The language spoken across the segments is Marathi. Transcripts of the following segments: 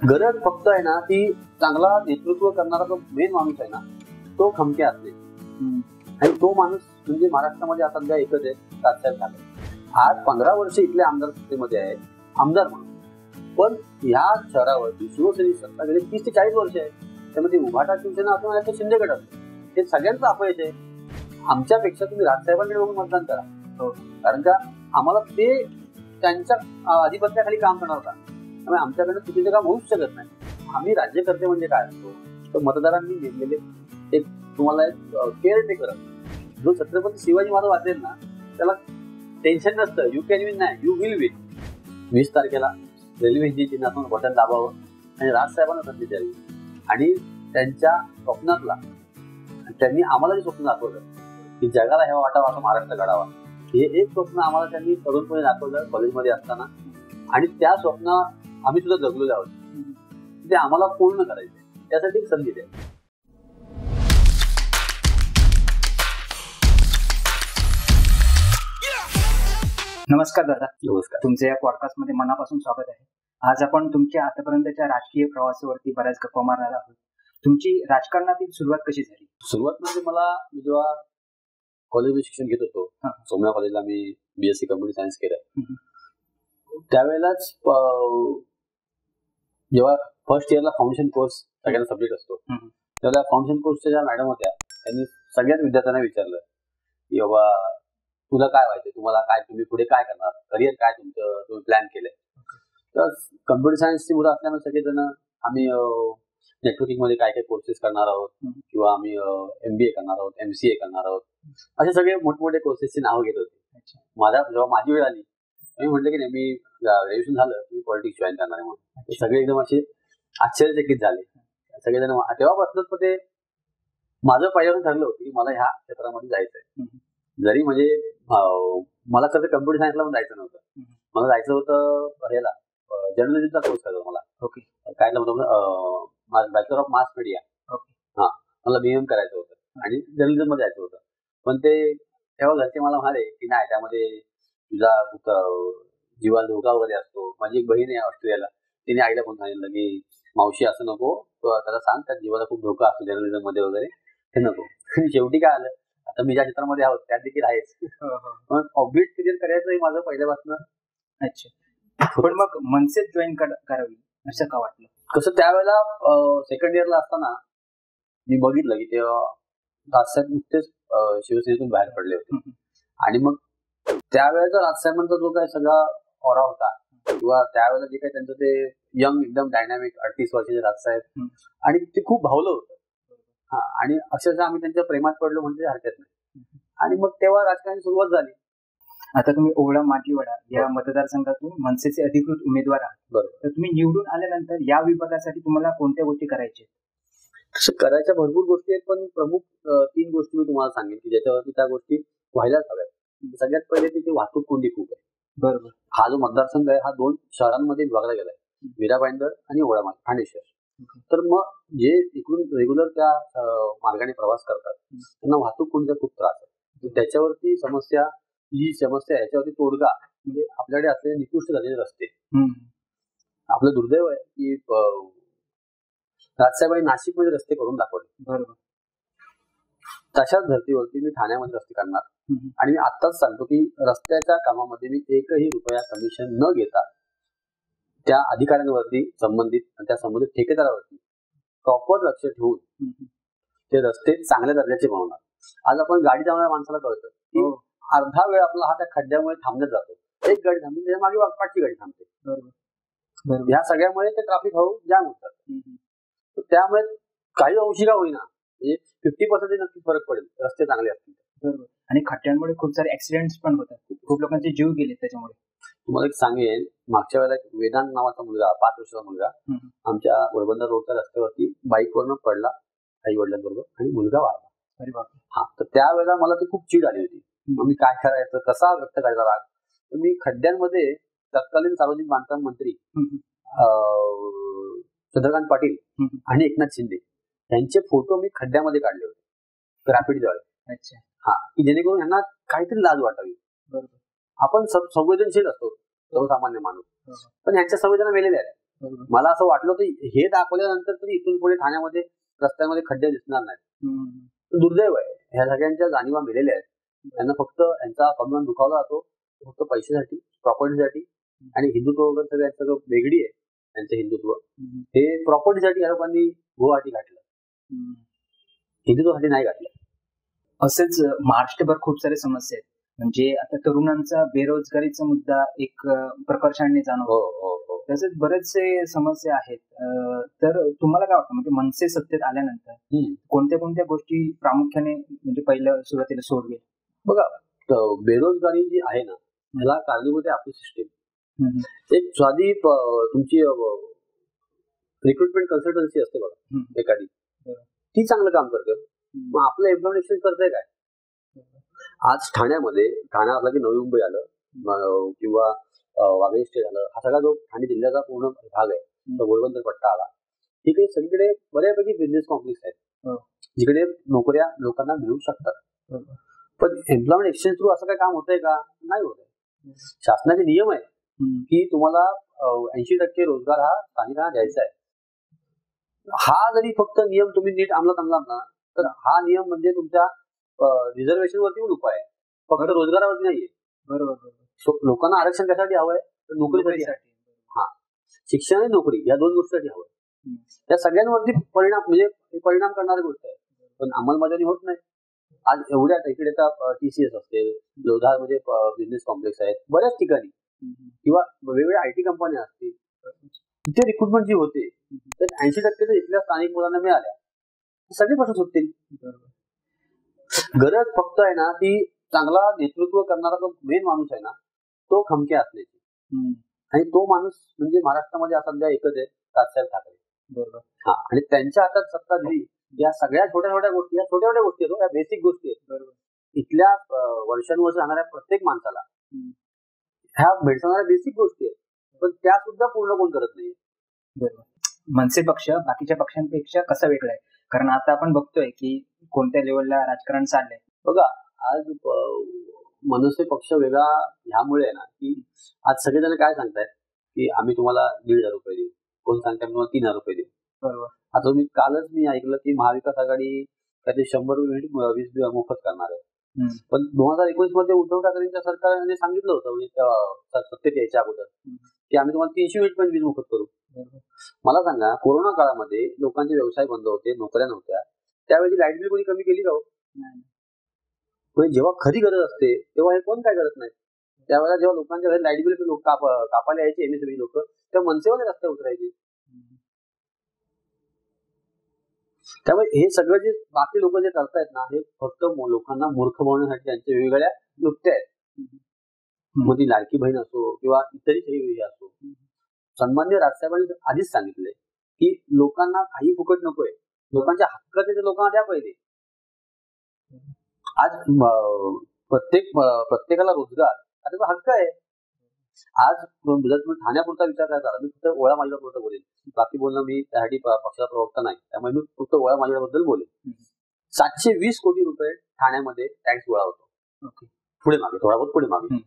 गरज फक्त आहे ना ती चांगला नेतृत्व करणारा जो मेन माणूस आहे ना तो खमके असणे. आणि तो माणूस म्हणजे महाराष्ट्रामध्ये आता सध्या एकच आहे, राजसाहेब ठाकरे. आज 15 वर्ष इथले आमदार सत्तेमध्ये आहेत, आमदार म्हणून. पण ह्या शहरावरती शिवसेनेची सत्ता गेली 30 ते 40 वर्ष आहे. त्यामध्ये उभाटा शिवसेना असो नाही तर शिंदे गट असो, हे सगळ्यांचं अपयश आहे. आमच्यापेक्षा तुम्ही राजसाहेबांकडे बघून मतदान करा. कारण का आम्हाला ते त्यांच्या आधिपत्याखाली काम करणार होता. त्यामुळे आमच्याकडनं चुकीचं काम होऊच शकत नाही. आम्ही राज्यकर्ते म्हणजे काय असतो तर मतदारांनी नेमलेले एक तुम्हाला एक केअरटेकर. जो छत्रपती शिवाजी महाराज वाचेल ना त्याला टेन्शन नसतं, यू कॅन विन नाही, यू विल विन. 20 तारखेला रेल्वे हिंदी चिन्हातून बटन दाबावं आणि राजसाहेबांना संधी द्यावी. आणि त्यांच्या स्वप्नातला त्यांनी आम्हाला जे स्वप्न दाखवलं की जगाला हेवा वाटावा असा महाराष्ट्र घडावा, हे एक स्वप्न आम्हाला त्यांनी तरुणपणे दाखवलं कॉलेजमध्ये असताना. आणि त्या स्वप्न आम्ही सुद्धा जगलेलो आहोत. ते आम्हाला पूर्ण करायचे, त्यासाठी एक संधी द्या. नमस्कार दादा. नमस्कार. तुमच्या या पॉडकास्ट मध्ये मनापासून स्वागत आहे. आज आपण तुमच्या आतापर्यंतच्या राजकीय प्रवासावरती बऱ्याच गप्पा मारणार आहोत. तुमची राजकारणातील सुरुवात कशी झाली? सुरुवात म्हणजे मला मी जेव्हा कॉलेजमध्ये शिक्षण घेत होतो, सोम्या कॉलेजला मी BSc कम्प्युटर सायन्स केलं. त्यावेळेलाच जेव्हा फर्स्ट इयरला फाउंडेशन कोर्स सगळ्यांना सब्जेक्ट असतो, त्यावेळेला फाउंडेशन कोर्सच्या ज्या मॅडम होत्या त्यांनी सगळ्याच विद्यार्थ्यांना विचारलं की बाबा तुला काय व्हायचं, तुम्हाला काय, तुम्ही पुढे काय करणार, करिअर काय तुमचं, तुम्ही प्लॅन केलंय. तर कम्प्युटर सायन्सची मुलं असल्यामुळे सगळेजण आम्ही नेटवर्किंग मध्ये काय काय कोर्सेस करणार आहोत किंवा आम्ही MBA करणार आहोत, MCA करणार आहोत, असे सगळे मोठमोठे कोर्सेसची नावं घेत होते. जेव्हा माझी वेळ आली मी म्हटलं की नाही, मी ग्रॅज्युएशन झालं, तुम्ही पॉलिटिक्स जॉईन करणार आहे म्हणून. सगळे एकदम असे आश्चर्यचकित झाले सगळेजण. तेव्हापासूनच ते माझं पहिल्यापासून ठरलं होतं की मला ह्या क्षेत्रामध्ये जायचंय. जरी म्हणजे मला कसं कम्प्युटर सायन्सला पण जायचं नव्हतं, मला जायचं होतं ह्याला जर्नलिझमचा कोर्स करायचा मला. ओके. काय म्हणतो बॅचलर ऑफ मास मीडिया. हा, मला BM करायचं होतं आणि जर्नलिझम मध्ये जायचं होतं. पण ते तेव्हा घरचे मला म्हणाले की नाही, त्यामध्ये तुझा जीवाला धोका वगैरे असतो. माझी एक बहीण आहे ऑस्ट्रेलियाला, तिने आईला पण सांगितलं की मावशी असं नको, त्याला सांग त्या जीवाला खूप धोका असतो जर्नलिझम मध्ये वगैरे, हे नको. शेवटी काय आलं, आता मी ज्या क्षेत्रामध्ये आहोत त्यात देखील आहेच. पण ऑब्विस करिअर करायचं हे माझं पहिल्यापासून. अच्छा. पण मग मनसेत जॉईन करावी असं का वाटलं? कसं त्यावेळेला सेकंड इयरला असताना मी बघितलं की तेव्हा राजसाहेब नुकतेच शिवसेनेतून बाहेर पडले होते. आणि मग त्यावेळेचा राजसाहेबांचा जो काही सगळा ऑरा होता किंवा त्यावेळेला जे काही त्यांचं ते यंग एकदम डायनॅमिक 38 वर्षाचे राजसाहेब, आणि ते खूप भावलं होतं. हा, आणि अक्षरशः आम्ही त्यांच्या प्रेमात पडलो म्हणजे हरकत नाही. आणि मग तेव्हा राजकारणाची सुरुवात झाली. आता तुम्ही ओवळा माजीवडा या मतदारसंघातून मनसेचे अधिकृत उमेदवार आहात. बरोबर. तर तुम्ही निवडून आल्यानंतर या विभागासाठी तुम्हाला कोणत्या गोष्टी करायच्या? तसं करायच्या भरपूर गोष्टी आहेत, पण प्रमुख 3 गोष्टी मी तुम्हाला सांगेन की ज्याच्यावरती त्या गोष्टी व्हायलाच हव्यात. सगळ्यात पहिले तिथे वाहतूक कोंडी खूप आहे. बरोबर. हा जो मतदारसंघ आहे हा 2 शहरांमध्ये विभागला गेलाय, मीरा भाईंदर आणि ओवळा ठाणे शहर. तर मग जे इकडून रेग्युलर त्या मार्गाने प्रवास करतात त्यांना वाहतूक कोंडीचा खूप त्रास आहे. त्याच्यावरती समस्या, ही समस्या याच्यावरती तोडगा म्हणजे आपल्याकडे असलेले निकृष्ट झालेले रस्ते. आपलं दुर्दैव आहे की राजसाहेबांनी नाशिकमध्ये रस्ते करून दाखवले. बरोबर. तशाच धर्तीवरती मी ठाण्यामध्ये रस्ते करणार. आणि मी आत्ताच सांगतो की रस्त्याच्या कामामध्ये मी एकही रुपया कमिशन न घेता त्या अधिकाऱ्यांवरती संबंधित त्या संबंधित ठेकेदारावरती प्रॉपर लक्ष ठेवून ते रस्ते चांगल्या दर्जाचे बनवणार. आज आपण गाडी चालवणाऱ्या माणसाला कळतं की अर्धा वेळ आपला हा त्या खड्ड्यामुळे थांबण्यात जातो. एक गाडी थांबली त्याच्या मागे पाठची गाडी थांबते. बरोबर. ह्या सगळ्यामुळे ते ट्रॅफिक हळू जाम होतात. त्यामुळे काही अंशी का होईना म्हणजे 50% नक्की फरक पडेल रस्ते चांगले असतील. बरोबर. आणि खड्ड्यांमुळे खूप सारे ऍक्सिडेंट्स पण होतात, खूप लोकांचे जीव गेले त्याच्यामुळे. तुम्हाला एक सांगेन, मागच्या वेळेला वेदांत नावाचा मुलगा, 5 वर्षाचा मुलगा आमच्या पोरबंदर रोडच्या रस्त्यावरती बाईकवरनं पडला आई वडिलांबरोबर आणि मुलगा वारला. अरे बापरे. हा, तर त्यावेळेला मला ती खूप चीड आली होती. मग मी काय करायचं, कसा व्यक्त करायचा राग. तर मी खड्ड्यांमध्ये तत्कालीन सार्वजनिक बांधकाम मंत्री चंद्रकांत पाटील आणि एकनाथ शिंदे यांचे फोटो मी खड्ड्यामध्ये काढले होते ग्राफिटीद्वारे. अच्छा. हा, की जेणेकरून यांना काहीतरी लाज वाटावी. बरोबर. आपण संवेदनशील असतो सर्वसामान्य माणूस, पण यांच्या संवेदना वेगळ्या आहेत. बरोबर. मला असं वाटलं की हे दाखवल्यानंतर तरी इथून पुढे ठाण्यामध्ये रस्त्यांमध्ये खड्डे दिसणार नाहीत. दुर्दैव आहे, ह्या सगळ्यांच्या जाणीवा मेलेल्या आहेत. त्यांना फक्त यांचा स्वाभिमान दुखावला जातो फक्त पैशासाठी, प्रॉपर्टीसाठी. आणि हिंदुत्व वगैरे सगळं वेगळी आहे त्यांचं हिंदुत्व. हे प्रॉपर्टीसाठी या लोकांनी गुवाहाटी घातलं, हिंदुत्वासाठी नाही घातलं. असेच महाराष्ट्रभर खूप सारे समस्या आहेत. म्हणजे आता तरुणांचा बेरोजगारीचा मुद्दा एक प्रकर्षाने जाणवतो. हो. तसेच बरेचसे समस्या आहेत. तर तुम्हाला काय वाटतं, म्हणजे मनसे सत्तेत आल्यानंतर कोणत्या कोणत्या गोष्टी प्रामुख्याने म्हणजे पहिलं सुरुवातीला सोडवेल? बघा, बेरोजगारी जी आहे ना, त्याला कारणीभूत आहे आपली सिस्टीम. एक साधी तुमची रिक्रुटमेंट कन्सल्टन्सी असते बघा एखादी, ती चांगलं काम करते. मग आपलं एम्प्लॉयमेंट एक्सचेंज करतंय काय? आज ठाण्यामध्ये, ठाणा आला की नवी मुंबई आलं किंवा वागळे स्टेट आलं, हा सगळा जो ठाणे जिल्ह्याचा पूर्ण भाग आहे, तो घोडबंदर पट्टा आला, तिकडे सगळीकडे बऱ्यापैकी बिझनेस कॉम्प्लेक्स आहेत जिकडे नोकऱ्या लोकांना मिळू शकतात. पण एम्प्लॉयमेंट एक्सचेंज थ्रू असं काय काम होतंय का? नाही होत आहे. शासनाचे नियम आहे की तुम्हाला 80% रोजगार हा स्थानिकांना द्यायचा आहे. हा जरी फक्त नियम तुम्ही नीट अंमलात आणलात ना, तर हा नियम म्हणजे तुमच्या रिझर्वेशन वरती पण उपाय आहे, फक्त रोजगारावरती नाहीये. बरोबर. लोकांना आरक्षण कशासाठी हवंय? तर नोकरीसाठी. हा, शिक्षण आणि नोकरी या दोन गोष्टीसाठी हवंय. या सगळ्यांवरती परिणाम करणारी गोष्ट आहे, पण अंमलबजावणी होत नाही. आज एवढ्या इकडे TCS असेल, लोधामध्ये बिझनेस कॉम्प्लेक्स आहेत बऱ्याच ठिकाणी, किंवा वेगवेगळ्या IT कंपन्या असतील, तिथे रिक्रुटमेंट जी होते तर 80% तर इथल्या स्थानिक मुलांना मिळाल्या, सगळे प्रश्न सुटतील. गरज फक्त आहे ना ती चांगला नेतृत्व करणारा जो मेन माणूस आहे ना, तो खमक्या असण्याची. आणि तो माणूस म्हणजे महाराष्ट्रामध्ये सध्या एकच आहे, राजसाहेब ठाकरे. बरोबर. हा, आणि त्यांच्या हातात सत्ता दिली, या सगळ्या छोट्या गोष्टी आहेत, या बेसिक गोष्टी आहेत. बरोबर. इथल्या वर्षानुवर्ष राहणाऱ्या प्रत्येक माणसाला ह्या भेडसावणाऱ्या बेसिक गोष्टी आहेत, पण त्या सुद्धा पूर्ण कोण करत नाही. बरोबर. मनसे पक्ष बाकीच्या पक्षांपेक्षा कसा वेगळा आहे? कारण आता आपण बघतोय की कोणत्या लेवलला राजकारण चाललंय. बघा, आज मनसे पक्ष वेगळा ह्यामुळे आहे ना, की आज सगळेजण काय सांगतायत की आम्ही तुम्हाला 1,500 रुपये देऊ, कोण सांगताय तुम्हाला 3,000 रुपये देऊ. बरोबर. आता कालच मी ऐकलं की महाविकास आघाडी काहीतरी 100 युनिट वीज मोफत करणार आहे. पण 2019 मध्ये उद्धव ठाकरेंच्या सरकारने सांगितलं होतं, म्हणजे सत्तेत यायच्या अगोदर, की आम्ही तुम्हाला 300 युनिट पण वीज मोफत करू. मला सांगा, कोरोना काळामध्ये लोकांचे व्यवसाय बंद होते, नोकऱ्या नव्हत्या, त्यावेळी लाईट बिल कोणी कमी केली का? म्हणजे जेव्हा खरी गरज असते तेव्हा हे कोण काय करत नाही. त्यावेळेला जेव्हा लोकांच्या घरी लाईट बिल कापायला यायचे MSEBी लोक, तेव्हा मनसेवाले रस्त्यावर उतरायचे. त्यामुळे हे सगळं जे बाकी लोक जे करतायत ना, हे फक्त लोकांना मूर्ख बनवण्यासाठी त्यांच्या वेगवेगळ्या युक्त्या आहेत. मग ती लाडकी बहीण असो किंवा इतरही काही असो, सन्मान्य राजसाहेबांनी आधीच सांगितलंय की लोकांना काही फुकट नकोय, लोकांच्या हक्काचे ते लोकांना द्या पहिले. आज प्रत्येकाला रोजगार हा त्याचा हक्क आहे. आज जर तुम्ही ठाण्यापुरता विचार करायचा, मी फक्त ओळा माजिरापुरतं बोलेन, बाकी बोलणं मी त्यासाठी पक्षाचा प्रवक्ता नाही, त्यामुळे मी फक्त ओळा माजिराबद्दल बोलेन. 720 कोटी रुपये ठाण्यामध्ये टॅक्स गोळा होतो, पुढे मागे, थोडा बहुत पुढे मागे.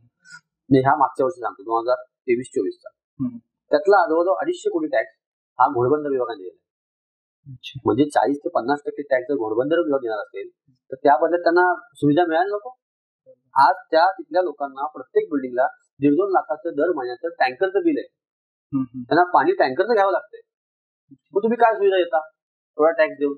मी ह्या मागच्या वर्षी सांगतो, 2023-24चा, त्यातला जवळजवळ 250 कोटी टॅक्स हा घोडबंदर विभागाने दिला. म्हणजे 40 ते 50% टॅक्स जर घोडबंदर विभाग देणार असेल तर त्या बदल्यात त्यांना सुविधा मिळायला नको. आज त्या तिथल्या लोकांना प्रत्येक बिल्डिंगला 1.5-2 लाखाचं दर महिन्याचं टँकरचं बिल आहे. त्यांना पाणी टँकरचं घ्यावं लागतंय. मग तुम्ही काय सुविधा देता एवढा टॅक्स देऊन?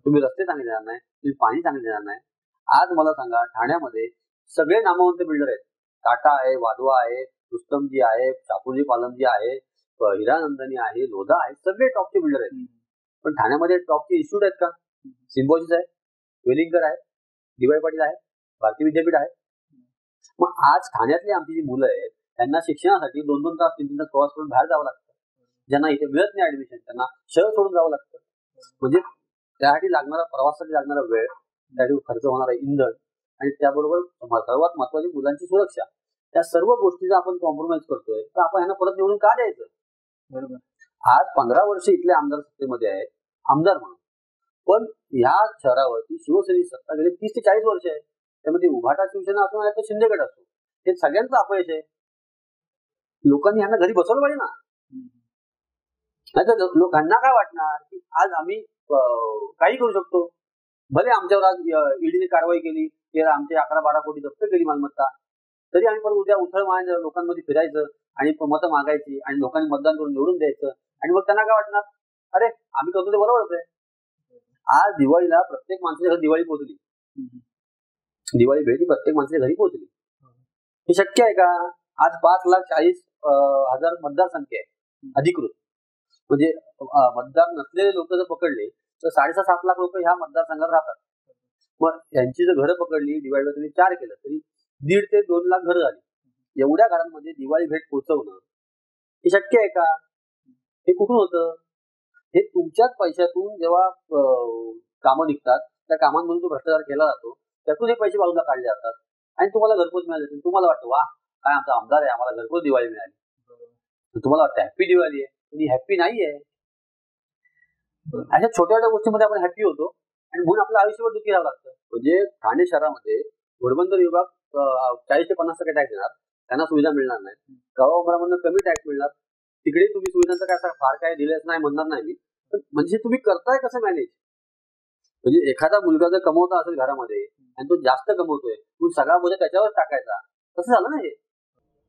तुम्ही रस्ते चांगले देणार नाही, तुम्ही पाणी चांगले देणार नाही. आज मला सांगा, ठाण्यामध्ये सगळे नामवंत बिल्डर आहेत. टाटा आहे, वाधवा आहे, रुस्तमजी आहे, शापूरजी पालमजी आहे, हिरानंदनी आहे, लोधा आहे, सगळे टॉपचे बिल्डर आहेत. पण ठाण्यामध्ये टॉपचे इन्स्टिट्यूट आहेत का? सिम्बॉसिस आहे, वेलिंगकर आहे, DY पाटील आहे, भारतीय विद्यापीठ आहे. मग आज ठाण्यातली आमची जी मुलं आहेत त्यांना शिक्षणासाठी 2-2 तास 3-3 तास प्रवास करून बाहेर जावं लागतं. ज्यांना इथे मिळत नाही ऍडमिशन, त्यांना शहर सोडून जावं लागतं. म्हणजे त्यासाठी लागणारा, प्रवासासाठी लागणारा वेळ, त्यासाठी खर्च होणारा इंधन, आणि त्याबरोबर सर्वात महत्वाची मुलांची सुरक्षा, त्या सर्व गोष्टीचा आपण कॉम्प्रोमाइज करतोय, तर आपण ह्यांना परत निवडून का द्यायचं? बरोबर. आज 15 वर्ष इथले आमदार सत्तेमध्ये आहेत, आमदार म्हणून, पण ह्या शहरावरती शिवसेनेची सत्ता गेली 30 ते 40 वर्ष आहे. त्यामध्ये उभाटा शिवसेना असो नाही तर शिंदेगड असो, हे सगळ्यांचं अपयश आहे. लोकांनी ह्यांना घरी बसवलं पाहिजे ना. नाही तर लोकांना काय वाटणार की आज आम्ही काही करू शकतो. भले आमच्यावर आज ईडीने कारवाई केली, आमचे 11-12 कोटी जप्त केली मालमत्ता, तरी आम्ही पण उद्या उथळ मान लोकांमध्ये फिरायचं आणि मतं मागायची आणि लोकांनी मतदान करून निवडून द्यायचं. आणि मग त्यांना काय वाटणार, अरे आम्ही करतो ते बरोबरच आहे. आज दिवाळीला प्रत्येक माणसाच्या घरी दिवाळी पोहोचली, दिवाळी भेट ही प्रत्येक माणसाच्या घरी पोहोचली. हे शक्य आहे का? आज 5,40,000 मतदारसंख्या आहे अधिकृत. म्हणजे मतदार नसलेले लोक जर पकडले तर 6.5-7 लाख लोक ह्या मतदारसंघात राहतात. मग यांची जर घरं पकडली, दिवाळीला तुम्ही 4 केलं तरी 1.5 ते 2 लाख घरं झाली. एवढ्या घरांमध्ये दिवाळी भेट पोहोचवणं हे शक्य आहे का? हे कुठून होतं? हे तुमच्याच पैशातून जेव्हा कामं निघतात, त्या कामांमधून तो भ्रष्टाचार केला जातो, त्यातून हे पैसे बाजूला काढले जातात आणि तुम्हाला घरपोच मिळाले. तुम्हाला वाटतं वा काय आमचा आमदार आहे, आम्हाला घरपोच दिवाळी मिळाली. तुम्हाला वाटतं हॅपी दिवाळी आहे, पण हॅपी नाही आहे. अशा छोट्या छोट्या गोष्टींमध्ये आपण हॅपी होतो आणि म्हणून आपलं आयुष्यभर दुःखी राहावं लागतं. म्हणजे ठाणे शहरामध्ये घोडबंदर विभाग 40% ते 50% टॅक्स देणार, त्यांना सुविधा मिळणार नाही. गावामधून कमी टॅक्स मिळणार, तिकडे तुम्ही सुविधांचा काय फार काय दिलेच नाही म्हणणार नाही मी, पण म्हणजे तुम्ही करताय कसं मॅनेज? म्हणजे एखादा मुलगा जर कमवता असेल घरामध्ये आणि तो जास्त कमवतोय, तुम्ही सगळा बोजा त्याच्यावर टाकायचा, तसं झालं ना हे.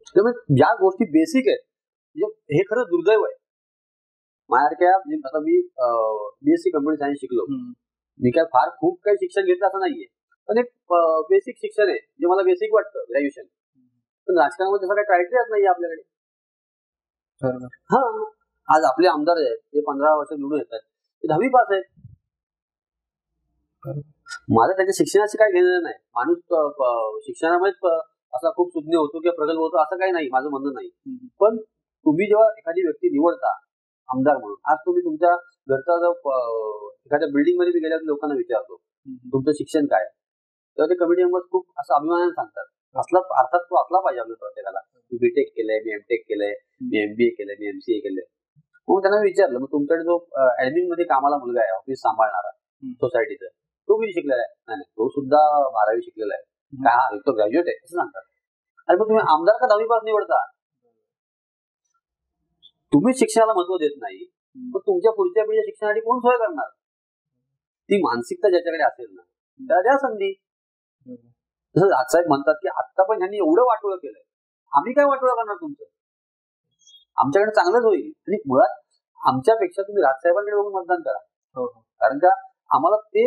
त्यामुळे ज्या गोष्टी बेसिक आहेत, म्हणजे हे खरं दुर्दैव आहे. माझ्यासारख्या आता मी बीएससी कम्प्युटर सायन्स शिकलो, मी काय फार खूप काही शिक्षण घेतलं असं नाहीये, पण एक बेसिक शिक्षण आहे जे मला बेसिक वाटतं, ग्रॅज्युएशन. पण राजकारणामध्ये तसा काही क्रायटेरियाच नाही आपल्याकडे. हा, आज आपले आमदार आहेत ते 15 वर्ष निवडून येतात, ते 10वी पास आहेत. माझं त्यांच्या शिक्षणाशी काही घेणं नाही. माणूस शिक्षणामुळे असा खूप सुज्ञ होतो किंवा प्रगल्भ होतो असं काही नाही, माझं म्हणणं नाही. पण तुम्ही जेव्हा एखादी व्यक्ती निवडता आमदार म्हणून, आज तुम्ही तुमच्या घरचा जो एखाद्या बिल्डिंग मध्ये मी गेल्यावर लोकांना विचारतो तुमचं शिक्षण काय, तेव्हा ते कमिटी मेंबर्स खूप असं अभिमानाने सांगतात. अर्थात तो असला पाहिजे आपल्या प्रत्येकाला. मी बीटेक केलंय, मी एमटेक केलंय, मी एमबीए केलंय, मी एमसीए केलंय. मग त्यांना विचारलं, मग तुमच्याकडे जो ऍडमिन मध्ये कामाला मुलगा आहे, ऑफिस सांभाळणारा सोसायटीचा, तो किती शिकलेला आहे? नाही, तो सुद्धा 12वी शिकलेला आहे. काय हा तो ग्रॅज्युएट आहे असं सांगतात. आणि मग तुम्ही आमदार का 10वी पास निवडता? तुम्ही शिक्षणाला महत्व देत नाही, मग तुमच्या पुढच्या पिढीच्या शिक्षणासाठी कोण सोय करणार? ती मानसिकता ज्याच्याकडे असेल ना, त्याला द्या संधी. जसं राजसाहेब म्हणतात की आता पण ह्यांनी एवढं वाटोळं केलंय, आम्ही काय वाटोळं करणार तुमचं? आमच्याकडे चांगलंच होईल. आणि मुळात आमच्यापेक्षा तुम्ही राजसाहेबांकडे बघून मतदान करा, कारण का आम्हाला ते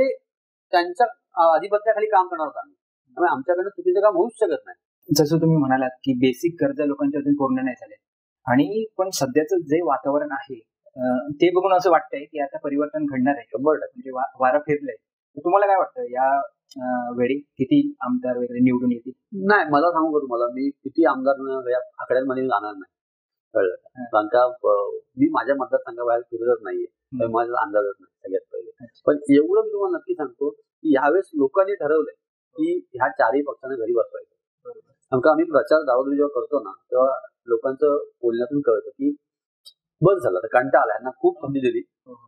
त्यांच्या अधिपत्याखाली काम करणार होतं आम्ही, त्यामुळे आमच्याकडे चुकीचं काम होऊच शकत नाही. जसं तुम्ही म्हणालात की बेसिक गरजा लोकांच्या अजून पूर्ण नाही झाल्या, आणि पण सध्याचं जे वातावरण आहे ते बघून असं वाटतंय की आता परिवर्तन घडणार आहे. 100% म्हणजे वारं फिरलंय. तुम्हाला काय वाटतं या वेळी किती आमदार वगैरे निवडून येतील? नाही, मला सांगू का तुम्हाला, मी किती आमदार या आकड्यांमध्ये जाणार नाही, कळलं? कारण का मी माझ्या मतदारसंघाबाहेर फिरतच नाहीये, माझा अंदाजच नाही सगळ्यात पहिले. पण एवढं मी तुम्हाला नक्की सांगतो की यावेळेस लोकांनी ठरवलंय की ह्या 4ही पक्षांना घरी बसवायचं. कारण आम्ही प्रचार दारोदारी जेव्हा करतो ना, तेव्हा लोकांचं बोलण्यातून कळतं की बस झालं, तर कंटाळा आला, यांना खूप संधी दिली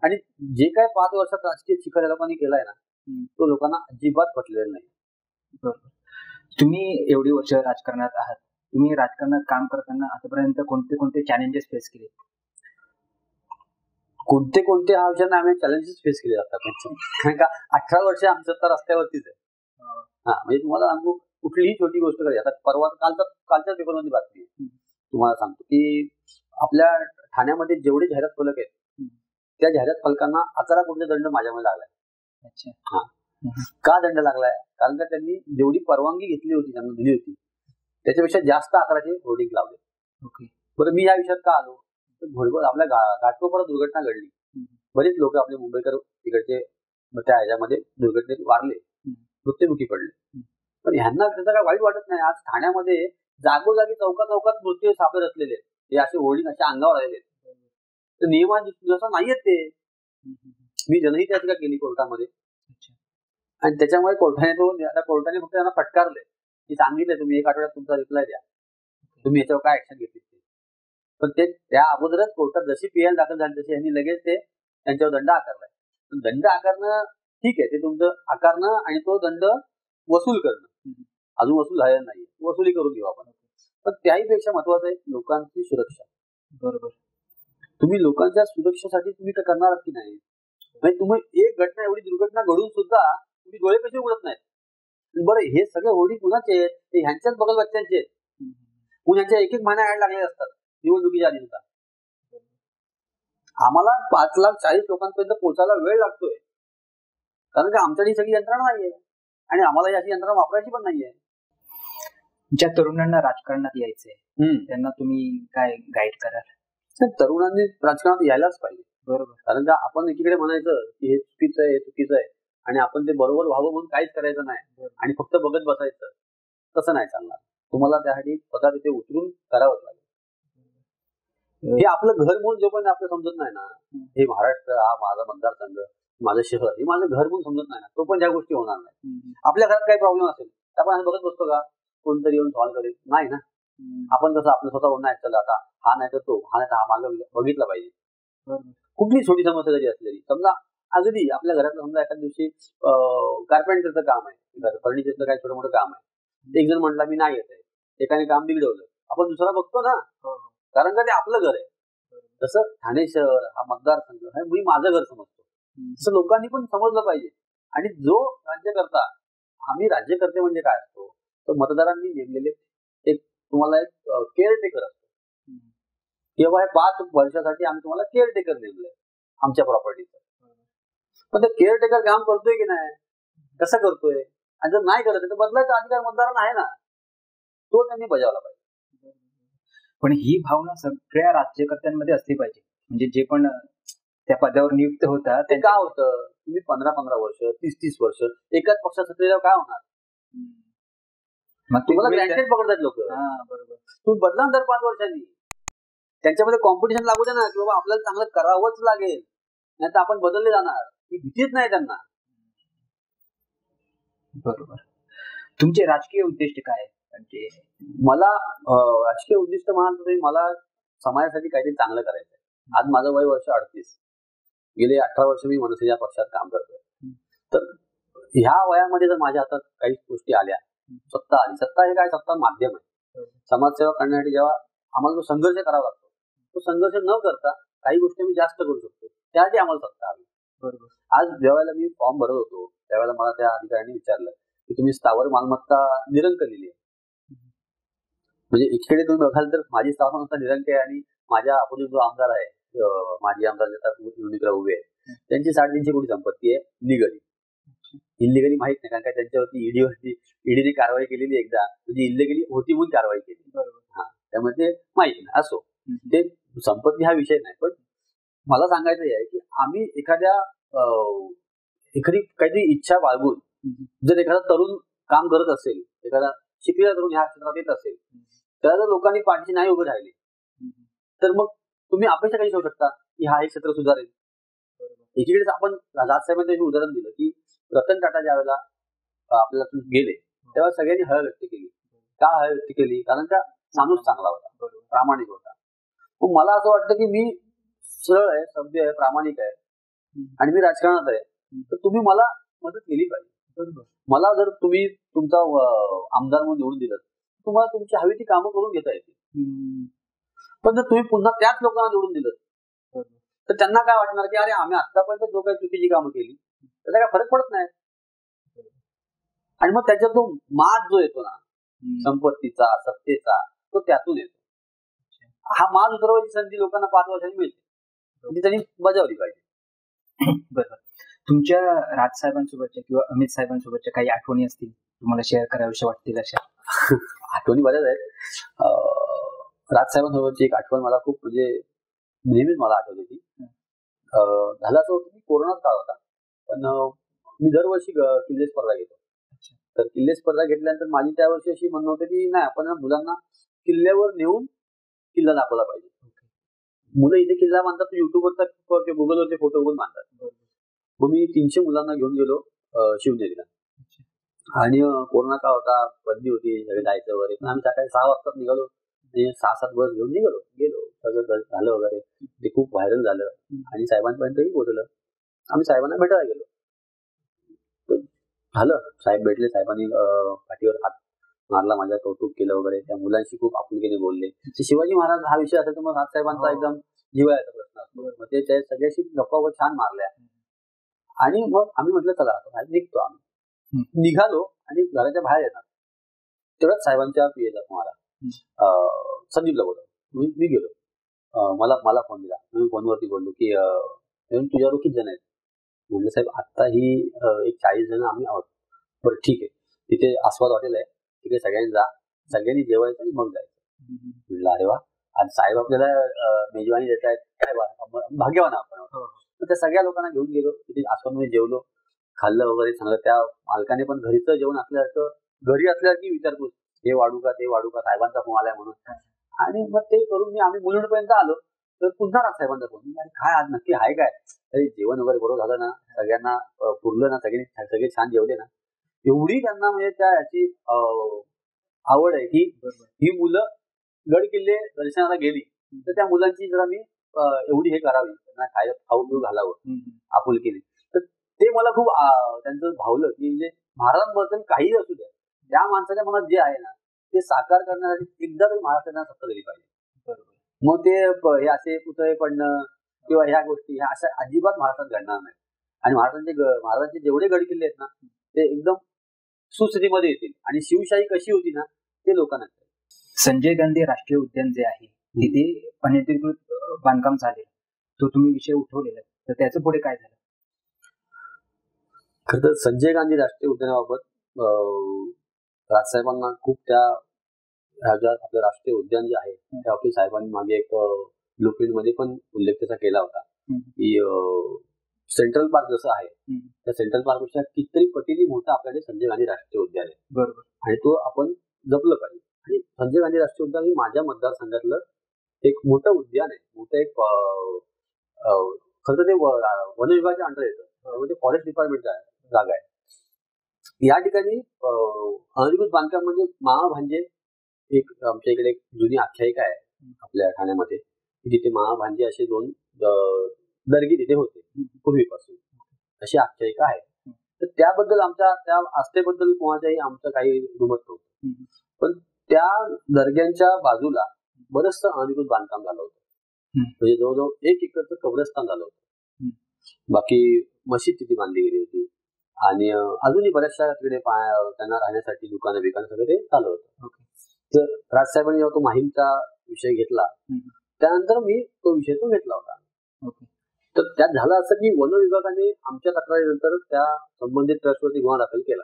आणि जे काय 5 वर्षात राजकीय शिखर या लोकांनी केलाय ना, तो लोकांना अजिबात पटलेला नाही. तुम्ही एवढी वर्ष राजकारणात आहात, तुम्ही राजकारणात काम करताना आतापर्यंत कोणते कोणते चॅलेंजेस फेस केले? कोणते हा विषय नाही, आम्ही चॅलेंजेस फेस केले जातात. कारण का 18 वर्ष आमचं तर रस्त्यावरतीच आहे. हा, म्हणजे तुम्हाला सांगू, कुठलीही छोटी गोष्ट करा. आता परवा कालच्या पेपरमध्ये बातमी आहे, तुम्हाला सांगतो की आपल्या ठाण्यामध्ये जेवढे जाहिरात फलक आहेत त्या जाहिरात फलकांना 11 कोटीचा दंड माझ्यामुळे लागलाय. हा, का दंड लागलाय? कारण का त्यांनी जेवढी परवानगी घेतली होती, त्यांना दिली होती, त्याच्यापेक्षा जास्त आकाराचे होर्डिंग लावले. बरं, मी या विषयात का आलो? तर आपल्या घाटकोपरात दुर्घटना घडली, बरेच लोक आपले मुंबईकर तिकडचे त्या ह्याच्यामध्ये दुर्घटनेत वारले, मृत्युमुखी पडले. पण ह्यांना त्याचा काय वाईट वाटत नाही. आज ठाण्यामध्ये जागोजागी चौकात मृत्यू सापडे रचलेले आहेत, हे असे होर्डिंग अशा अंगावर आलेले आहेत. तर नियमानुसार नाहीयेत ते. मी जनहित याचिका केली कोर्टामध्ये आणि त्याच्यामुळे कोर्टाने फक्त त्यांना फटकारले की सांगितलं तुम्ही 1 आठवड्यात तुमचा रिप्लाय द्या, तुम्ही याच्यावर काय ऍक्शन घेतली. पण ते त्या अगोदरच कोर्टात जशी पीएल दाखल झाली तशी यांनी लगेच ते त्यांच्यावर दंड आकारलाय. पण दंड आकारणं ठीक आहे, ते तुमचं आकारणं आणि तो दंड वसूल करणं अजून वसूल झालेला नाही, वसुली करून घेऊ आपण. पण त्याही पेक्षा महत्वाचं आहे लोकांची सुरक्षा. बरोबर. तुम्ही लोकांच्या सुरक्षेसाठी तुम्ही काय करणार आहात की नाही? म्हणजे तुम्ही एक घटना, एवढी दुर्घटना घडून सुद्धा तुम्ही डोळे कसे उघडत नाहीत? बरं, हे सगळे होर्डिंग कुणाचे आहेत? ते ह्यांच्याच बगल बच्च्यांचे आहेत. मग ह्यांच्या एक महिना ऍड लागले असतात निवडणुकीच्या आधी सुद्धा. आम्हाला 5,40,000 लोकांपर्यंत पोहोचायला वेळ लागतोय, कारण की आमच्याकडे सगळी यंत्रणा नाहीये आणि आम्हाला याची यंत्रणा वापरायची पण नाहीये. ज्या तरुणांना राजकारणात यायचंय त्यांना तुम्ही काय गाईड कराल? तरुणांनी राजकारणात यायलाच पाहिजे. बरोबर. कारण का आपण एकीकडे म्हणायचं की हे चुकीचं आहे, हे चुकीचं आहे, आणि आपण ते बरोबर व्हावं म्हणून काहीच करायचं नाही आणि फक्त बघत बसायचं, तसं नाही चालणार. तुम्हाला त्यासाठी स्वतः तिथे उतरून करावंच लागेल. हे आपलं घर म्हणून जोपर्यंत आपलं समजत नाही ना, हे महाराष्ट्र, हा माझा मतदारसंघ, माझं शहर, हे माझं घर म्हणून समजत नाही ना, तो पण ह्या गोष्टी होणार नाही. आपल्या घरात काही प्रॉब्लेम असेल तर आपण बघत बसतो का कोणतरी येऊन सॉल्व्ह करेल? नाही ना. आपण कसं आपलं स्वतःहून नाही, चला आता हा नाही तर तो, हा नाही तर हा मागं बघितला पाहिजे. कुठली छोटी समस्या जरी असली तरी, समजा अगदी आपल्या घरातलं समजा एखाद्या दिवशी कार्पेंटरचं काम आहे, फर्निचरचं काही छोटं मोठं काम आहे, एक जण म्हटला मी नाही येत आहे, एकाने काम बिघडवलं, आपण दुसरा बघतो ना, कारण का ते आपलं घर आहे. तसं ठाणे शहर हा मतदारसंघ हे मी माझं घर समजतो, तसं लोकांनी पण समजलं पाहिजे. आणि जो राज्यकर्ता, आम्ही राज्यकर्ते म्हणजे काय असतो, तर मतदारांनी नेमलेले एक तुम्हाला एक केअरटेकर असतो, किंवा हे 5 वर्षासाठी आम्ही तुम्हाला केअरटेकर नेमलंय आमच्या प्रॉपर्टीचं. पण ते केअरटेकर काम करतोय की नाही, कसं करतोय, आणि जर नाही करत तर बदलायचा अधिकार मतदारांना आहे ना, तो त्यांनी बजावला पाहिजे. पण ही भावना सगळ्या राज्यकर्त्यांमध्ये असली पाहिजे. म्हणजे जे पण त्या पदावर नियुक्त होतात ते काय होतं, तुम्ही 15-15 वर्ष, 30-30 वर्ष एकाच पक्षात सत्तेवर काय होणार? मग तुम्हाला ग्रँटेड पकडतात लोक. बरोबर. तुम्ही बदला दर 5 वर्षांनी, त्यांच्यामध्ये कॉम्पिटिशन लागू दे ना, की बाबा आपल्याला चांगलं करावंच लागेल, नाही तर आपण बदलले जाणार, ही भीतीच नाही त्यांना. बरोबर. तुमचे राजकीय उद्दिष्ट काय आहे? म्हणजे मला राजकीय उद्दिष्ट म्हणाल तर मला समाजासाठी काहीतरी चांगलं करायचं आहे. आज माझं वय वर्ष 38, गेले 18 वर्ष मी मनसे या पक्षात काम करतोय. तर ह्या वयामध्ये जर माझ्या हातात काही गोष्टी आल्या, सत्ता आली, सत्ता हे काय, सत्ता माध्यम आहे. समाजसेवा करण्यासाठी जेव्हा आम्हाला जो संघर्ष करावा लागतो, तो संघर्ष न करता काही गोष्टी मी जास्त करू शकतो, त्यासाठी आम्हाला सत्ता हवी. बरोबर. आज ज्यावेळेला मी फॉर्म भरत होतो त्यावेळेला मला त्या अधिकाऱ्यांनी विचारलं की तुम्ही स्थावर मालमत्ता निरंक लिहिली आहे. म्हणजे एकीकडे तुम्ही बघाल तर माझी स्थावर मालमत्ता निरंक आहे, आणि माझ्या अपोजिट जो आमदार आहे, माजी आमदार जे निवडणुकीला उभे आहेत, त्यांची 350 कोटी संपत्ती आहे लिगली. इलिगली माहित नाही, कारण का त्यांच्यावरती ईडीने कारवाई केलेली एकदा, म्हणजे इलिगली होती म्हणून कारवाई केली. हा, त्यामुळे ते माहित नाही. असो, ते संपत्ती हा विषय नाही, पण मला सांगायचं आहे की आम्ही एखादी काहीतरी इच्छा बाळगून जर एखादा तरुण काम करत असेल, एखादा शिकलेला तरुण ह्या क्षेत्रात येत असेल, त्याला जर लोकांनी पाठीशी नाही उभे राहिले तर मग तुम्ही अपेक्षा कशी ठेवू शकता की हा हे क्षेत्र सुधारेल? एकीकडे आपण राजसाहेबांचं उदाहरण दिलं की रतन टाटा ज्या वेळेला आपल्याला गेले तेव्हा सगळ्यांनी हळ व्यक्त केली. का हळ व्यक्त केली? कारण का माणूस चांगला होता, प्रामाणिक होता. मग मला असं वाटतं की मी सरळ आहे, सभ्य आहे, प्रामाणिक आहे, आणि मी राजकारणात आहे, तर तुम्ही मला मदत केली पाहिजे. मला जर तुम्ही तुमचा आमदार म्हणून निवडून दिलं, तुम्हाला तुमची हवी ती कामं करून घेता येतील. पण जर तुम्ही पुन्हा त्याच लोकांना निवडून दिलं तर त्यांना काय वाटणार की अरे आम्ही आतापर्यंत जो काही चुकीची कामं केली त्याचा काय फरक पडत नाही. आणि मग त्याच्यात तो माज जो येतो ना, संपत्तीचा, सत्तेचा, तो त्यातून येतो. हा माज उतरवायची संधी लोकांना 5 वर्षांनी मिळते, ती त्यांनी बजावली पाहिजे. बरोबर. तुमच्या राजसाहेबांसोबतच्या किंवा अमित साहेबांसोबतच्या काही आठवणी असतील तुम्हाला शेअर कराव्याशा वाटतील अशा? आठवणी बऱ्याच आहेत. राजसाहेबांसोबतची एक आठवण मला खूप म्हणजे नेहमीच मला आठवते ती. झालं असं होतं की कोरोनाच काळ होता, पण मी दरवर्षी किल्ले स्पर्धा घेतो. तर किल्ले स्पर्धा घेतल्यानंतर माझी त्या वर्षी अशी म्हणणं होतं की नाही, आपण मुलांना किल्ल्यावर नेऊन किल्ला दाखवला पाहिजे. मुलं इथे किल्ला बांधतात, युट्यूबवरचा किंवा गुगलवरचे फोटो बघून बांधतात. मग मी 300 मुलांना घेऊन गेलो शिवनेरीला, आणि कोरोना काळ होता, बंदी होती, सगळे जायचं वगैरे. पण आम्ही सकाळी 6 वाजता निघालो, 6-7 बस घेऊन गेलो, सगळं झालं वगैरे. ते खूप व्हायरल झालं आणि साहेबांपर्यंतही पोहोचलं. आम्ही साहेबांना भेटायला गेलो, तर झालं, साहेब भेटले. साहेबांनी पाठीवर हात मारला, माझ्या कौतुक केलं वगैरे. त्या मुलांशी खूप आपुलकीने बोलले. शिवाजी महाराज हा विषय असेल तर मग राजसाहेबांचा एकदम जिव्हाळ्याचा प्रश्न असतो. मग ते सगळ्याशी गप्पा छान मारल्या आणि मग आम्ही म्हटलं चला आता निघतो. आम्ही निघालो आणि घराच्या बाहेर येणार तेवढ्याच साहेबांच्या पियेचा फोन आला. संदीपला बोलतो. मी गेलो. मला फोन दिला. मी फोनवरती बोललो की तुझ्यावर किती जण आहेत. म्हणजे साहेब आता ही एक 40 जण आम्ही आहोत. बरं ठीक आहे. तिथे आस्वाद हॉटेल आहे. तिथे सगळ्यांनी जा. सगळ्यांनी जेवायचं आणि मग जायचं. म्हटलं अरे वा आज साहेब आपल्याला मेजवानी देत आहेत. काय भाग्यवान आपण. तर त्या सगळ्या लोकांना घेऊन गेलो. तिथे आस्वादमध्ये जेवलो, खाल्लं वगैरे चांगलं. त्या मालकाने पण घरीचं जेवण असल्यासारखं घरी असल्यासारखी विचारपूस हे वाढू का ते वाढू का साहेबांचा फोन आलाय म्हणून. आणि मग ते करून मी आम्ही मुलुंडपर्यंत आलो तर पुन्हा साहेबांचा फोन. काय आज नक्की आहे काय. अरे जेवण वगैरे बरोबर झालं ना, सगळ्यांना पुरलं ना, सगळे छान जेवले ना. एवढी त्यांना म्हणजे त्या याची आवड आहे की ही मुलं गड किल्ले दर्शनाला गेली तर त्या मुलांची जरा मी एवढी हे करावी, त्यांना खाऊ पिऊ घालावं आपुलकीने. तर ते मला खूप त्यांचं भावलं की म्हणजे महाराजांबद्दल काही असू द्या, त्या माणसाच्या मनात जे आहे ना ते साकार करण्यासाठी एकदा तरी महाराष्ट्राने सत्ता दिली पाहिजे. मग ते हे असे पुतळे पडणं किंवा ह्या गोष्टी ह्या अशा अजिबात महाराष्ट्रात घडणार नाही. आणि महाराजांचे जेवढे गड किल्ले आहेत ना ते एकदम सुस्थितीमध्ये येतील. आणि शिवशाही कशी होती ना ते लोकांना. संजय गांधी राष्ट्रीय उद्यान जे आहे तिथे अनधिकृत बांधकाम झाले, तो तुम्ही विषय उठवलेला, तर त्याचं पुढे काय झालं. खरं तर संजय गांधी राष्ट्रीय उद्यानाबाबत राजसाहेबांना खूप त्या आपलं राष्ट्रीय उद्यान जे आहे त्या बाबतीत साहेबांनी मागे एक ब्लूप्रिंट मध्ये पण उल्लेख त्याचा केला होता की सेंट्रल पार्क जसं आहे त्या सेंट्रल पार्कपेक्षा कितीतरी पटीने मोठं आपल्याकडे संजय गांधी राष्ट्रीय उद्यान आहे. बरोबर. आणि तो आपण जपलं पाहिजे. आणि संजय गांधी राष्ट्रीय उद्यान हे माझ्या मतदारसंघातलं एक मोठं उद्यान आहे. मोठं एक खरं तर ते वन विभागाच्या अंडर येतं. त्यामध्ये फॉरेस्ट डिपार्टमेंटचा जागा आहे. या ठिकाणी अनधिकृत बांधकाम म्हणजे महाभांजे एक आमच्या इकडे एक जुनी आख्यायिका आहे आपल्या ठाण्यामध्ये की तिथे महाभांजे असे 2 दर्गे तिथे होते पूर्वीपासून, अशी आख्यायिका आहे. तर त्याबद्दल आमच्या त्या आस्थेबद्दल कोणाच्याही आमचं काही दुमत नव्हतं. पण त्या दर्ग्यांच्या बाजूला बरंचसं अनधिकृत बांधकाम झालं होतं. म्हणजे जवळजवळ 1 एकरचं कब्रस्तान झालं होतं. बाकी मशीद तिथे बांधली गेली होती आणि अजूनही बऱ्याचशा तिकडे त्यांना राहण्यासाठी दुकानं बिकानं सगळं ते चालू होतं. तर राजसाहेबांनी जेव्हा तो माहीमचा विषय घेतला त्यानंतर मी तो विषय घेतला होता. तर त्यात झालं असं की वन विभागाने आमच्या तक्रारीनंतर त्या संबंधित ट्रस्टवरती गुन्हा दाखल केला.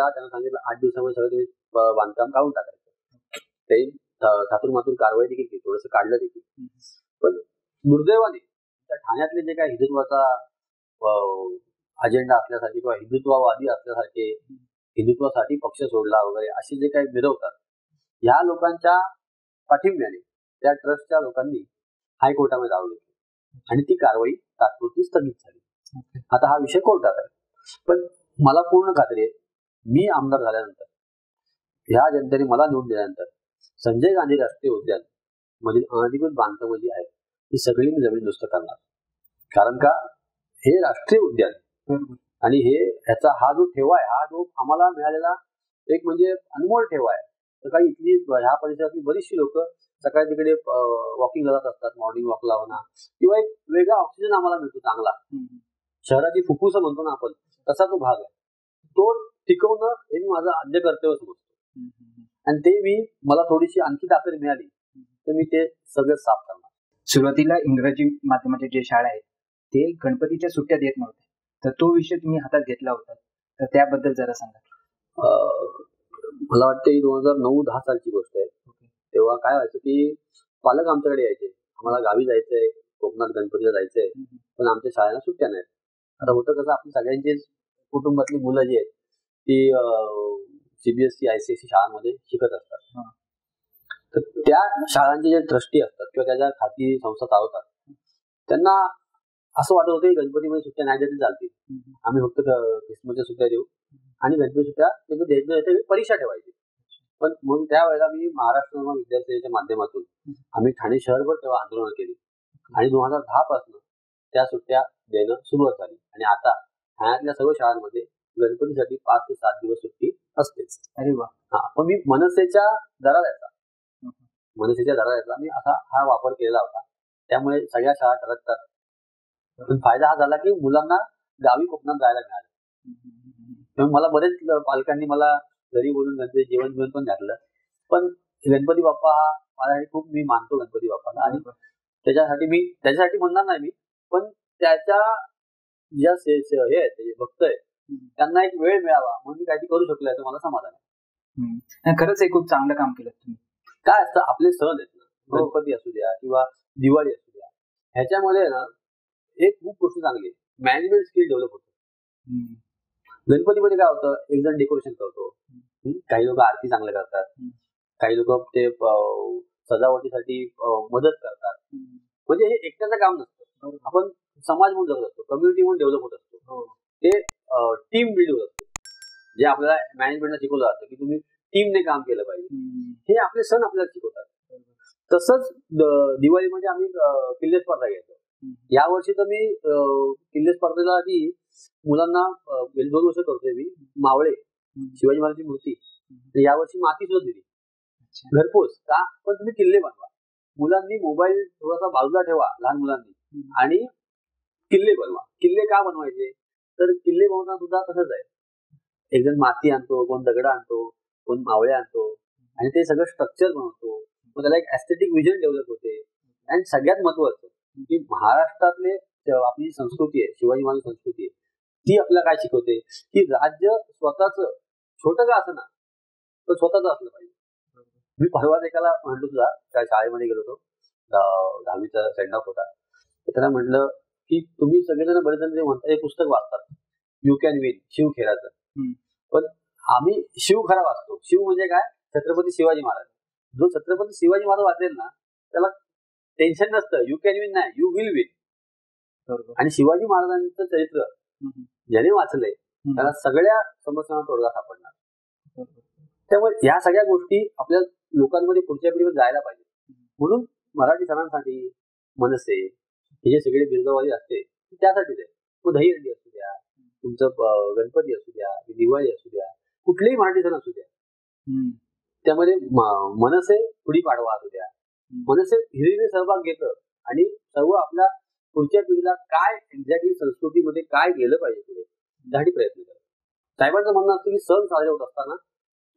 त्यांना सांगितलं 8 दिवसामध्ये सगळं तुम्ही बांधकाम काढून टाकायचं. ते थातूरमातूर कारवाई देखील केली, थोडंसं काढलं देखील. पण दुर्दैवाने त्या ठाण्यातले जे काही हिंदुत्वाचा अजेंडा असल्यासारखे किंवा हिंदुत्ववादी असल्यासारखे हिंदुत्वासाठी पक्ष सोडला वगैरे असे जे काही मिरवतात ह्या लोकांच्या पाठिंब्याने त्या ट्रस्टच्या लोकांनी हायकोर्टामध्ये दावा घेतली आणि ती कारवाई तात्पुरती स्थगित झाली. आता हा विषय कोर्टात आहे. पण मला पूर्ण खात्री आहे मी आमदार झाल्यानंतर ह्या जनतेने मला निवडून दिल्यानंतर संजय गांधी राष्ट्रीय उद्यान मधील अनधिकृत बांधकामं जी आहेत ती सगळी मी जमीन दुरुस्त करणार. कारण का हे राष्ट्रीय उद्यान आणि ह्याचा हा जो ठेवा आहे, हा जो आम्हाला मिळालेला एक म्हणजे अनमोल ठेवा आहे. सकाळी इथली ह्या परिसरातली बरीचशी लोक सकाळी तिकडे वॉकिंग करत असतात, मॉर्निंग वॉकला म्हणा किंवा एक वेगळा ऑक्सिजन आम्हाला मिळतो चांगला. शहराची फुफ्फुसं म्हणतो ना आपण, तसा तो भाग आहे. तो टिकवणं हे मी माझं आद्य कर्तव्य समजतो. आणि ते मला थोडीशी आणखी ताकद मिळाली तर मी ते सगळं साफ करणार. सुरुवातीला इंग्रजी माध्यमाचे जे शाळा आहेत ते गणपतीच्या सुट्ट्या देत नव्हते, तर तो विषय तुम्ही हातात घेतला होता, तर त्याबद्दल जरा सांगा. मला वाटतं 2009-10 सालची गोष्ट आहे. तेव्हा काय व्हायचं की पालक आमच्याकडे यायचे, आम्हाला गावी जायचंय, कोकणात गणपतीला जायचंय, पण आमच्या शाळेला सुट्ट्या नाहीत. आता होतं कसं आपली सगळ्यांची कुटुंबातली मुलं जी आहेत ती CBSE ICSE शाळांमध्ये शिकत असतात. तर त्या शाळांचे जे ट्रस्टी असतात किंवा त्याच्या खाती संस्था चालवतात त्यांना असं वाटत होतं की गणपतीमध्ये सुट्ट्या नाही देते चालतील, आम्ही फक्त क्रिसमसच्या सुट्ट्या देऊ आणि गणपती सुट्ट्या त्यांचं द्यायचं परीक्षा ठेवायची. पण मग त्यावेळेला मी महाराष्ट्र विद्यार्थ्यांच्या माध्यमातून आम्ही ठाणे शहरभर तेव्हा आंदोलन केली आणि 2010 पासून त्या सुट्ट्या देणं सुरुवात झाली. आणि आता ठाण्यातल्या सर्व शाळांमध्ये गणपतीसाठी 5 ते 7 दिवस सुट्टी असतेच. अरे वा. हा, पण मी मनसेच्या दराऱ्याचा मनसेच्या दराला मी असा हा वापर केलेला होता. त्यामुळे सगळ्या शाळा टरकतात. पण फायदा हा झाला की मुलांना गावी कोकणात जायला मिळालं. त्यामुळे मला बरेच पालकांनी मला घरी बोलून गणपती जेवण बिवण पण घातलं. पण गणपती बाप्पा हा माझ्यासाठी खूप मी मानतो गणपती बाप्पाला आणि त्याच्यासाठी म्हणणार नाही मी, पण त्याच्या ज्या हे आहेत ते भक्त आहेत त्यांना एक वेळ मिळावा म्हणून मी काहीतरी करू शकलो याचं मला समाधान आहे. खरंच हे खूप चांगलं काम केलं तुम्ही. काय असतं आपले सण आहेत ना, गणपती असू द्या किंवा दिवाळी असू द्या, ह्याच्यामध्ये ना एक खूप गोष्ट चांगली आहे, मॅनेजमेंट स्किल डेव्हलप होतं. गणपतीमध्ये काय होतं, एक जण डेकोरेशन करतो, काही लोक आरती चांगलं करतात, काही लोक ते सजावटीसाठी मदत करतात. म्हणजे हे एकट्याचं काम नसतं, आपण समाज म्हणून जगत असतो, कम्युनिटी म्हणून डेव्हलप होत असतो. ते टीम बिल्ड होत असतो. जे आपल्याला मॅनेजमेंटला शिकवलं जातं की तुम्ही टीमने काम केलं पाहिजे, हे आपले सण आपल्याला शिकवतात. तसंच दिवाळीमध्ये आम्ही किल्ले स्पर्धा घेतो. यावर्षी तर मी किल्ले स्पर्धेला आधी मुलांना 2 वर्ष करतोय मी मावळे शिवाजी महाराजांची मूर्ती. यावर्षी माती सुद्धा दिली घरपोच का, पण तुम्ही किल्ले बनवा. मुलांनी मोबाईल थोडासा बाजूला ठेवा, लहान मुलांनी, आणि किल्ले बनवा. किल्ले का बनवायचे, तर किल्ले बनवताना सुद्धा तसंच आहे, एक जण माती आणतो, कोण दगड आणतो, कोण मावळे आणतो आणि ते सगळं स्ट्रक्चर बनवतो. मग त्याला एक एस्थेटिक विजन डेव्हलप होते. आणि सगळ्यात महत्वाचं की महाराष्ट्रातले आपली संस्कृती आहे, शिवाजी महाराज संस्कृती आहे, ती आपल्याला काय शिकवते की राज्य स्वतःच छोटं का असं ना, तर स्वतःच असलं पाहिजे. मी परवाच एकाला म्हणलो सुद्धा, त्या शाळेमध्ये गेलो होतो, 10वीचा सेंड ऑफ होता, तर त्याला म्हटलं की तुम्ही सगळेजण बरेच जण जे म्हणतात हे पुस्तक वाचतात, यू कॅन विन, शिव खेराचं, पण आम्ही शिव खरा वाचतो. शिव म्हणजे काय, छत्रपती शिवाजी महाराज. जो छत्रपती शिवाजी महाराज वाचेल ना त्याला टेन्शन नसतं, यू कॅन विन नाही, यू विल विन. आणि शिवाजी महाराजांचं चरित्र ज्याने वाचलंय त्याला सगळ्या समस्यांना तोडगा सापडणार. त्यामुळे या सगळ्या गोष्टी आपल्या लोकांमध्ये पुढच्या पिढीमध्ये जायला पाहिजे. म्हणून मराठी सणांसाठी मनसे हे जे सगळे बिरदावादी असते त्यासाठीच आहे. मग दहीहंडी असू द्या, तुमचं गणपती असू द्या, दिवाळी असू द्या, कुठलेही मराठी सण असू द्या, त्यामध्ये मनसे गुढीपाडवा असू द्या, मनसे हिरिरीने सहभाग घेतं आणि सर्व आपल्या पुढच्या पिढीला काय एक्झॅक्टली संस्कृतीमध्ये काय गेलं पाहिजे पुढे त्यासाठी प्रयत्न करतात. साहेबांचं म्हणणं असतं की सण साजरे होत असताना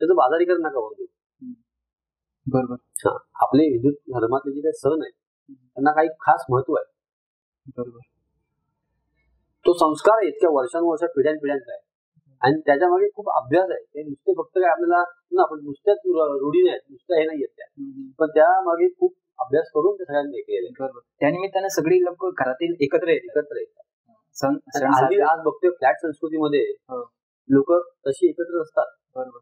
त्याचं बाजारीकरण नका होऊ देऊ. बरोबर. हा, आपले हिंदू धर्मातले जे काही सण आहेत त्यांना काही खास महत्व आहे. बरोबर. तो संस्कार इतक्या वर्षानुवर्ष पिढ्यानपिढ्यांचा आहे आणि त्याच्या मागे खूप अभ्यास आहे. ते नुसते फक्त काय आपल्याला आपण नुसत्याच रूढी नाहीत, नुसत्या हे नाही येत त्या, पण त्या मागे खूप अभ्यास करून ते सगळ्यांनी केले. बरोबर. त्यानिमित्तानं सगळी लोक घरातील एकत्र येतात. आज बघतोय फ्लॅट संस्कृतीमध्ये लोक तशी एकत्र असतात. बरोबर.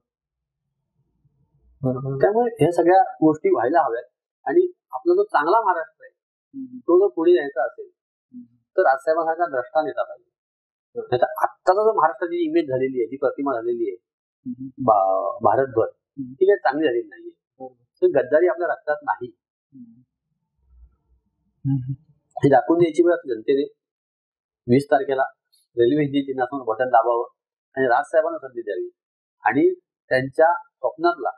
त्यामुळे ह्या सगळ्या गोष्टी व्हायला हव्यात आणि आपला जो चांगला महाराष्ट्र आहे तो जर पुढे न्यायचा असेल तर राजसाहेबांसारखा द्रष्टा नेता पाहिजे. नाही तर आत्ताचा जो महाराष्ट्राची इमेज झालेली आहे, जी प्रतिमा झालेली आहे भारतभर, ती काही चांगली झालेली नाहीये. तर गद्दारी आपल्या रक्तात नाही, हे दाखवून द्यायची वेळ जनतेने 20 तारखेला रेल्वे हिंदी चिन्हातून बटन दाबावं आणि राजसाहेबांना संधी द्यावी. आणि त्यांच्या स्वप्नातला,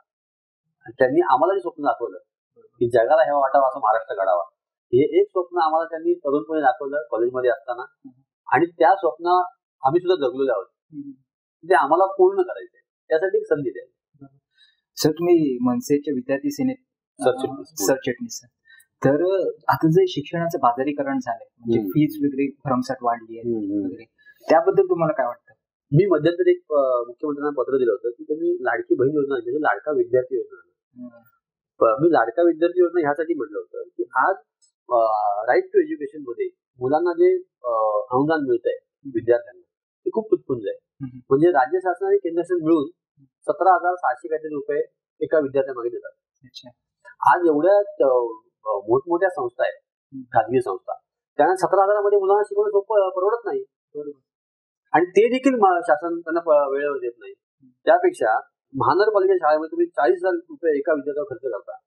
त्यांनी आम्हाला जे स्वप्न दाखवलं की जगाला हेवा वाटावा असं महाराष्ट्र घडावा, हे एक स्वप्न आम्हाला त्यांनी तरुणपणे दाखवलं कॉलेजमध्ये असताना आणि त्या स्वप्न आम्ही सुद्धा जगलेलो आहोत. ते आम्हाला पूर्ण करायचंय, त्यासाठी एक संधी द्यावी. सर, तुम्ही मनसेच्या विद्यार्थी सेनेत सरचिटणीस, तर आता जे शिक्षणाचं बाजारीकरण झालंय, म्हणजे फीज वगैरे भरमसाठ वाढली आहे वगैरे, त्याबद्दल तुम्हाला काय वाटतं? मी मध्यंतरी एक मुख्यमंत्र्यांना पत्र दिलं होतं की तुम्ही लाडकी बहीण योजना, म्हणजे लाडका विद्यार्थी योजना, मी लाडका विद्यार्थी योजना ह्यासाठी म्हटलं होतं की आज राईट टू एज्युकेशन मध्ये मुलांना जे अनुदान मिळत आहे विद्यार्थ्यांना ते खूप तुटपुंज आहे. म्हणजे राज्य शासन आणि केंद्र शासन मिळून 17,700 काहीतरी रुपये एका विद्यार्थ्यामागे देतात. आज एवढ्या मोठमोठ्या संस्था आहेत, खाजगी संस्था, त्यांना 17,000 मध्ये मुलांना शिकवणं सोपं परवडत नाही. आणि ते देखील शासन त्यांना वेळेवर देत नाही. त्यापेक्षा महानगरपालिका शाळेमध्ये तुम्ही 40,000 रुपये एका विद्यार्थ्यावर खर्च करता.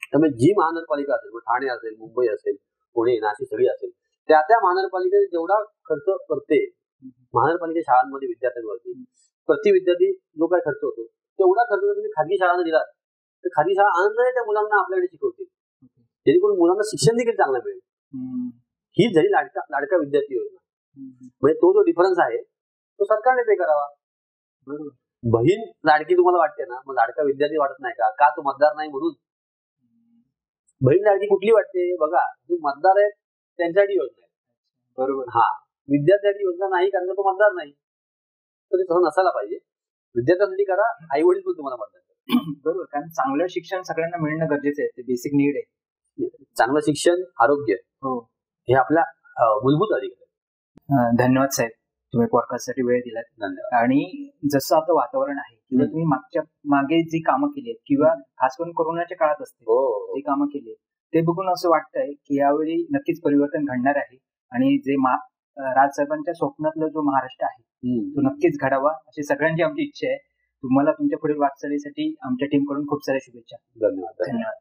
त्यामुळे जी महानगरपालिका असेल, ठाणे असेल, मुंबई असेल, पुणे, नाशिक सगळी असेल, त्या महानगरपालिकेने जेवढा खर्च करते महानगरपालिका शाळांमध्ये विद्यार्थ्यांवरती, प्रति विद्यार्थी जो काय खर्च होतो तेवढा खर्च तुम्ही खाजगी शाळांना दिला तर खाजगी शाळा आनंदाने त्या मुलांना आपल्याकडे शिकवतील, जेणेकरून मुलांना शिक्षण देखील चांगलं मिळेल. ही झाली लाडका विद्यार्थी योजना. म्हणजे तो जो डिफरन्स आहे तो सरकारने पे करावा. बरोबर. बहीण लाडकी तुम्हाला वाटते ना, मग लाडका विद्यार्थी वाटत नाही का? का तो मतदार नाही म्हणून? बहीण लाडकी कुठली वाटते बघा, जे मतदार आहेत त्यांच्यासाठी योजना आहे. बरोबर. हा, विद्यार्थ्यासाठी योजना नाही कारण तो मतदार नाही, तर ते तसं नसायला पाहिजे. विद्यार्थ्यांसाठी करा, आई वडील पण तुम्हाला मतदार करा. बरोबर, कारण चांगलं शिक्षण सगळ्यांना मिळणं गरजेचं आहे, ते बेसिक नीड आहे. चांगलं शिक्षण, आरोग्य हो, हे आपल्या मूलभूत अधिकार आहे. धन्यवाद साहेब, तुम्ही पॉडकास्टसाठी वेळ दिलात. धन्यवाद. आणि जसं आता वातावरण आहे किंवा तुम्ही मागे जी कामं केली आहेत किंवा खास करून कोरोनाच्या काळात असते जी कामं केली आहेत ते बघून असं वाटतंय की यावेळी नक्कीच परिवर्तन घडणार आहे आणि जे राजसाहेबांच्या स्वप्नातलं जो महाराष्ट्र आहे तो नक्कीच घडावा अशी सगळ्यांची आमची इच्छा आहे. तुम्हाला तुमच्या पुढील वाटचालीसाठी आमच्या टीमकडून खूप साऱ्या शुभेच्छा. धन्यवाद.